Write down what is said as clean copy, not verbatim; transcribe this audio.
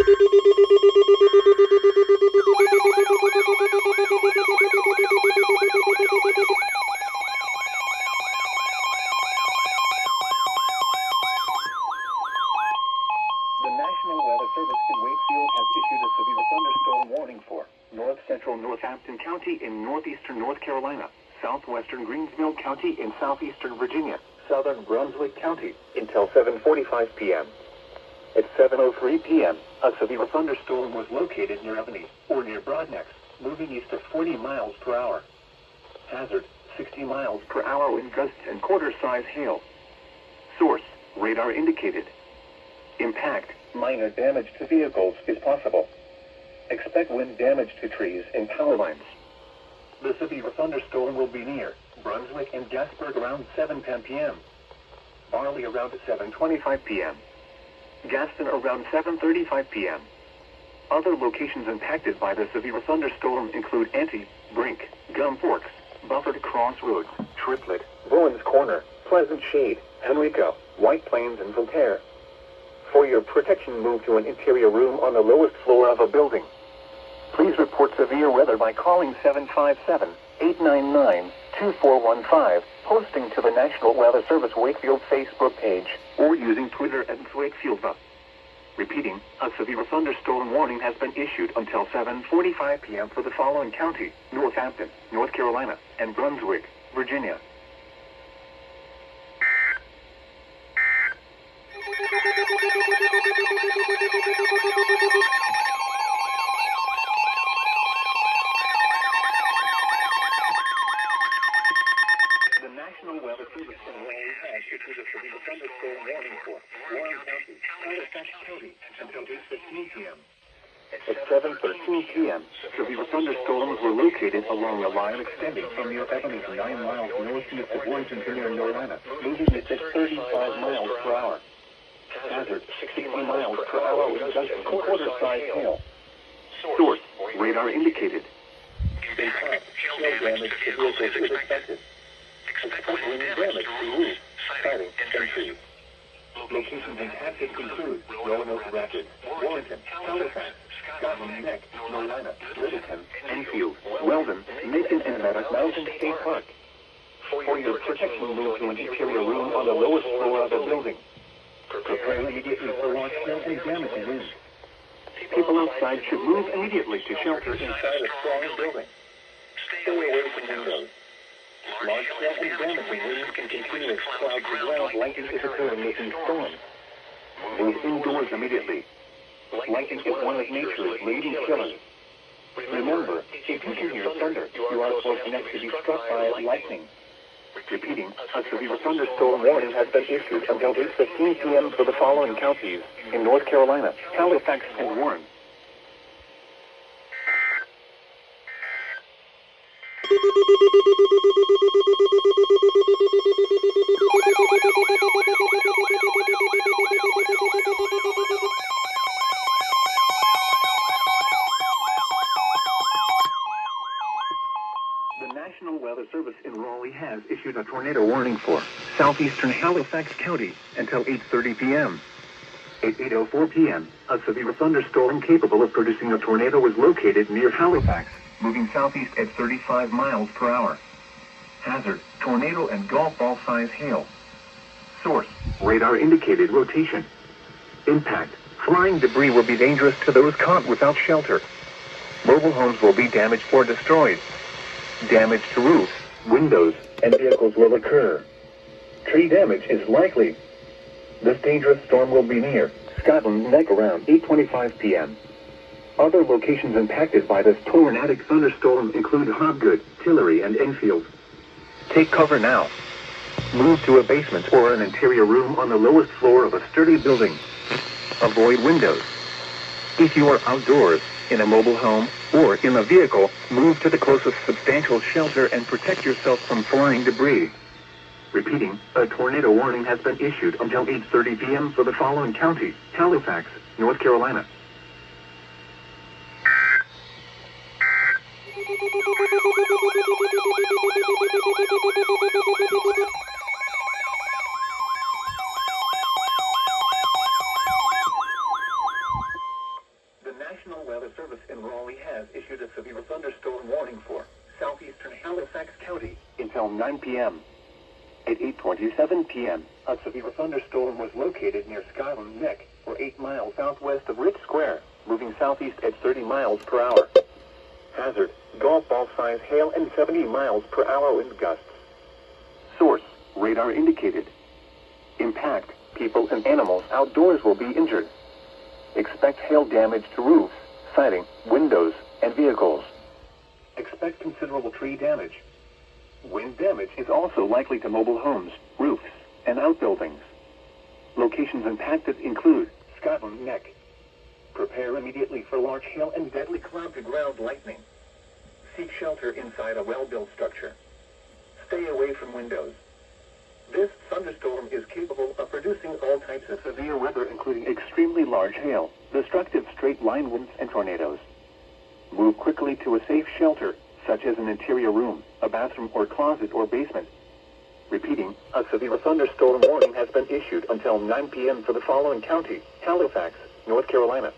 National Weather Service in Wakefield has issued a severe thunderstorm warning for north central Northampton County in northeastern North Carolina, southwestern Greensville County in southeastern Virginia, southern Brunswick County until 7:45 p.m. At 7:03 p.m., a severe thunderstorm was located near Albany or near Broadnex, moving east at 40 miles per hour. Hazard, 60 miles per hour wind gusts and quarter-size hail. Source, radar indicated. Impact, minor damage to vehicles is possible. Expect wind damage to trees and power lines. The severe thunderstorm will be near Brunswick and Gasburg around 7:10 p.m. Barley around 7:25 p.m. Gaston around 7:35 p.m. Other locations impacted by the severe thunderstorm include Ante, Brink, Gum Forks, Buffered Crossroads, Triplet, Bowens Corner, Pleasant Shade, Henrico, White Plains, and Voltaire. For your protection, move to an interior room on the lowest floor of a building. Please report severe weather by calling 757-899-2415, posting to the National Weather Service Wakefield Facebook page, or using Twitter at @WakefieldVA. Repeating, a severe thunderstorm warning has been issued until 7:45 p.m. for the following county: Northampton, North Carolina, and Brunswick, Virginia. The National Weather Service in Raleigh has issued a severe thunderstorm warning for Warren County, Halifax County, until 8:15 p.m. At 7:13 p.m., severe thunderstorms were located along a line extending from near Ebony to 9 miles northeast of Warrenton to near Norlina, moving at 35 miles per hour. Hazard, 60 miles per hour with gusts and quarter-size hail. Source, radar indicated. Impact, hail damage to vehicles is expected. Expect wind damage to roofs, siding, and trees. Locations impacted include Roanoke Rapids, Warrenton, Halifax, Scotland Neck, Norlina, Littleton, Enfield, Weldon, Macon, and Maddox Mountain State Park. For your protection, move to an interior room on the lowest floor of the building. Prepare immediately for large hail and damaging winds. People outside should move immediately to shelter inside a strong building. Stay away from windows. Large hail and damaging winds can continue as clouds of ground lightning is occurring within storms. Move indoors immediately. Lightning is one of nature's leading killers. Remember, if you can hear thunder, you are close enough to be struck by lightning. Repeating, a severe thunderstorm warning has been issued until 8:15 p.m. for the following counties in North Carolina, Halifax, and Warren. The National Weather Service in Raleigh has issued a tornado warning for southeastern Halifax County until 8:30 p.m. At 8:04 p.m., a severe thunderstorm capable of producing a tornado was located near Halifax, moving southeast at 35 miles per hour. Hazard, tornado and golf ball size hail. Source, radar indicated rotation. Impact, flying debris will be dangerous to those caught without shelter. Mobile homes will be damaged or destroyed. Damage to roofs, windows, and vehicles will occur. Tree damage is likely. This dangerous storm will be near Scotland Neck around 8:25 p.m. Other locations impacted by this tornadic thunderstorm include Hobgood, Tillery, and Enfield. Take cover now. Move to a basement or an interior room on the lowest floor of a sturdy building. Avoid windows. If you are outdoors, in a mobile home, or in a vehicle, move to the closest substantial shelter and protect yourself from flying debris. Repeating, a tornado warning has been issued until 8:30 p.m. for the following counties: Halifax, North Carolina. National Weather Service in Raleigh has issued a severe thunderstorm warning for southeastern Halifax County until 9 p.m. At 8:27 p.m., a severe thunderstorm was located near Skyland Neck, or 8 miles southwest of Rich Square, moving southeast at 30 miles per hour. Hazard, golf ball size hail and 70 miles per hour wind gusts. Source, radar indicated. Impact, people and animals outdoors will be injured. Expect hail damage to roofs, siding, windows, and vehicles. Expect considerable tree damage. Wind damage is also likely to mobile homes, roofs, and outbuildings. Locations impacted include Skyland Neck. Prepare immediately for large hail and deadly cloud-to-ground lightning. Seek shelter inside a well-built structure. Stay away from windows. This thunderstorm is capable of producing all types of severe weather, including extremely large hail, destructive straight-line winds, and tornadoes. Move quickly to a safe shelter, such as an interior room, a bathroom or closet or basement. Repeating, a severe thunderstorm warning has been issued until 9 p.m. for the following county: Halifax, North Carolina,